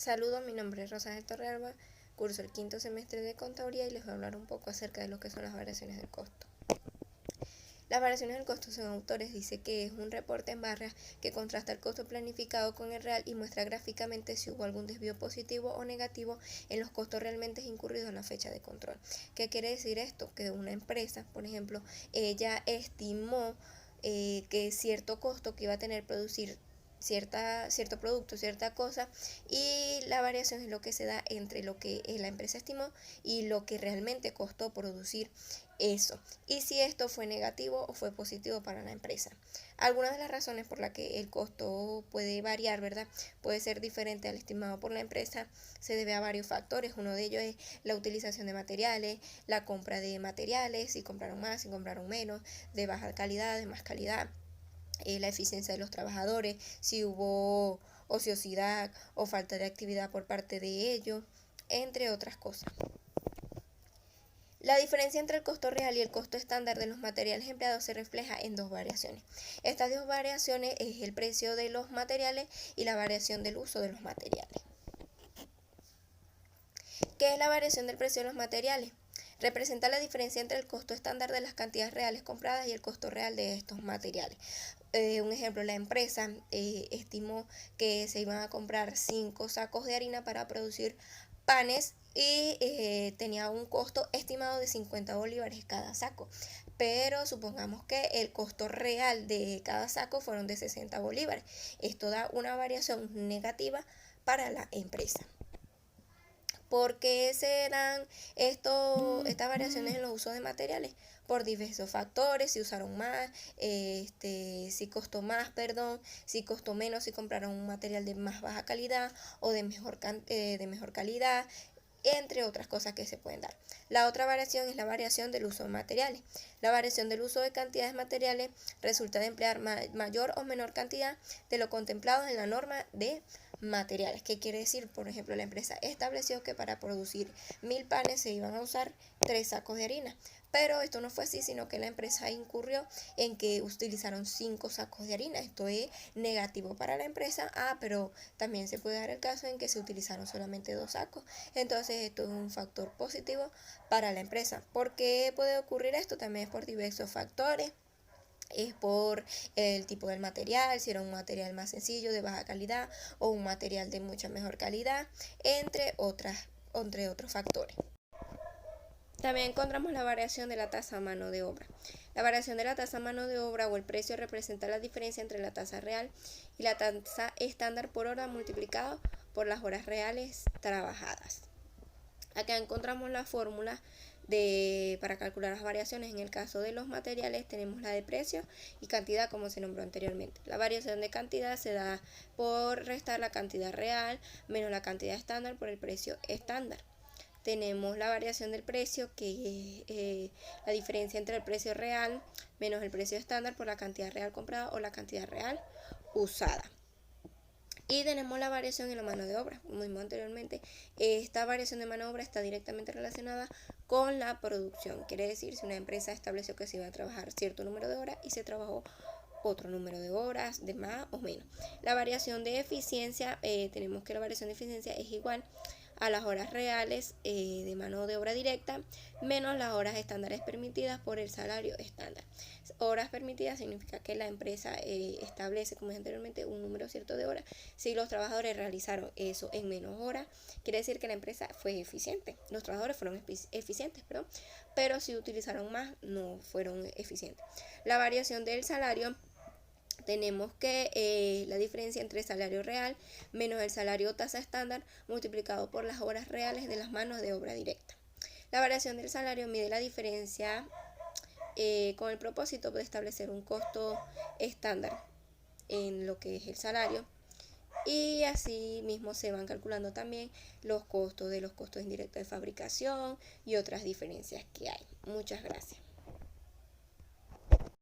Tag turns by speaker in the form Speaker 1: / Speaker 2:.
Speaker 1: Saludos, mi nombre es Rosa Torrealba, curso el quinto semestre de Contaduría y les voy a hablar un poco acerca de lo que son las variaciones del costo. Las variaciones del costo, según autores, dice que es un reporte en barras que contrasta el costo planificado con el real y muestra gráficamente si hubo algún desvío positivo o negativo en los costos realmente incurridos en la fecha de control. ¿Qué quiere decir esto? Que una empresa, por ejemplo, ella estimó que cierto costo que iba a tener producir cierto producto, cierta cosa, y la variación es lo que se da entre lo que la empresa estimó y lo que realmente costó producir eso, y si esto fue negativo o fue positivo para la empresa. Algunas de las razones por las que el costo puede variar, ¿verdad? Puede ser diferente al estimado por la empresa, se debe a varios factores. Uno de ellos es la utilización de materiales, la compra de materiales, si compraron más, si compraron menos, de baja calidad, de más calidad, la eficiencia de los trabajadores, si hubo ociosidad o falta de actividad por parte de ellos, entre otras cosas. La diferencia entre el costo real y el costo estándar de los materiales empleados se refleja en dos variaciones. Estas dos variaciones es el precio de los materiales y la variación del uso de los materiales. ¿Qué es la variación del precio de los materiales? Representa la diferencia entre el costo estándar de las cantidades reales compradas y el costo real de estos materiales. Un ejemplo, la empresa estimó que se iban a comprar 5 sacos de harina para producir panes y tenía un costo estimado de 50 bolívares cada saco, pero supongamos que el costo real de cada saco fueron de 60 bolívares. Esto da una variación negativa para la empresa. ¿Por qué se dan estas variaciones en los usos de materiales? Por diversos factores, si usaron más, si costó más, si costó menos, si compraron un material de más baja calidad o de mejor calidad, entre otras cosas que se pueden dar. La otra variación es la variación del uso de materiales. La variación del uso de cantidades materiales resulta de emplear mayor o menor cantidad de lo contemplado en la norma de materiales. ¿Qué quiere decir? Por ejemplo, la empresa estableció que para producir 1000 panes se iban a usar 3 sacos de harina, pero esto no fue así, sino que la empresa incurrió en que utilizaron 5 sacos de harina. Esto es negativo para la empresa. Pero también se puede dar el caso en que se utilizaron solamente 2 sacos. Entonces esto es un factor positivo para la empresa. ¿Por qué puede ocurrir esto? También es por diversos factores. Es por el tipo del material, si era un material más sencillo, de baja calidad, o un material de mucha mejor calidad, entre otros factores. También encontramos la variación de la tasa mano de obra. La variación de la tasa mano de obra o el precio representa la diferencia entre la tasa real y la tasa estándar por hora multiplicado por las horas reales trabajadas. Acá encontramos la fórmula para calcular las variaciones. En el caso de los materiales tenemos la de precio y cantidad, como se nombró anteriormente. La variación de cantidad se da por restar la cantidad real menos la cantidad estándar por el precio estándar. Tenemos la variación del precio, que es la diferencia entre el precio real menos el precio estándar por la cantidad real comprada o la cantidad real usada. Y tenemos la variación en la mano de obra, como vimos anteriormente. Esta variación de mano de obra está directamente relacionada con la producción. Quiere decir, si una empresa estableció que se iba a trabajar cierto número de horas y se trabajó otro número de horas, de más o menos. La variación de eficiencia, tenemos que la variación de eficiencia es igual a las horas reales de mano de obra directa menos las horas estándares permitidas por el salario estándar. Horas permitidas significa que la empresa establece, como dije anteriormente, un número cierto de horas. Si los trabajadores realizaron eso en menos horas, quiere decir que la empresa fue eficiente. Los trabajadores fueron eficientes, pero si utilizaron más, no fueron eficientes. La variación del salario, tenemos que la diferencia entre el salario real menos el salario tasa estándar multiplicado por las horas reales de las manos de obra directa. La variación del salario mide la diferencia con el propósito de establecer un costo estándar en lo que es el salario, y así mismo se van calculando también los costos indirectos de fabricación y otras diferencias que hay. Muchas gracias.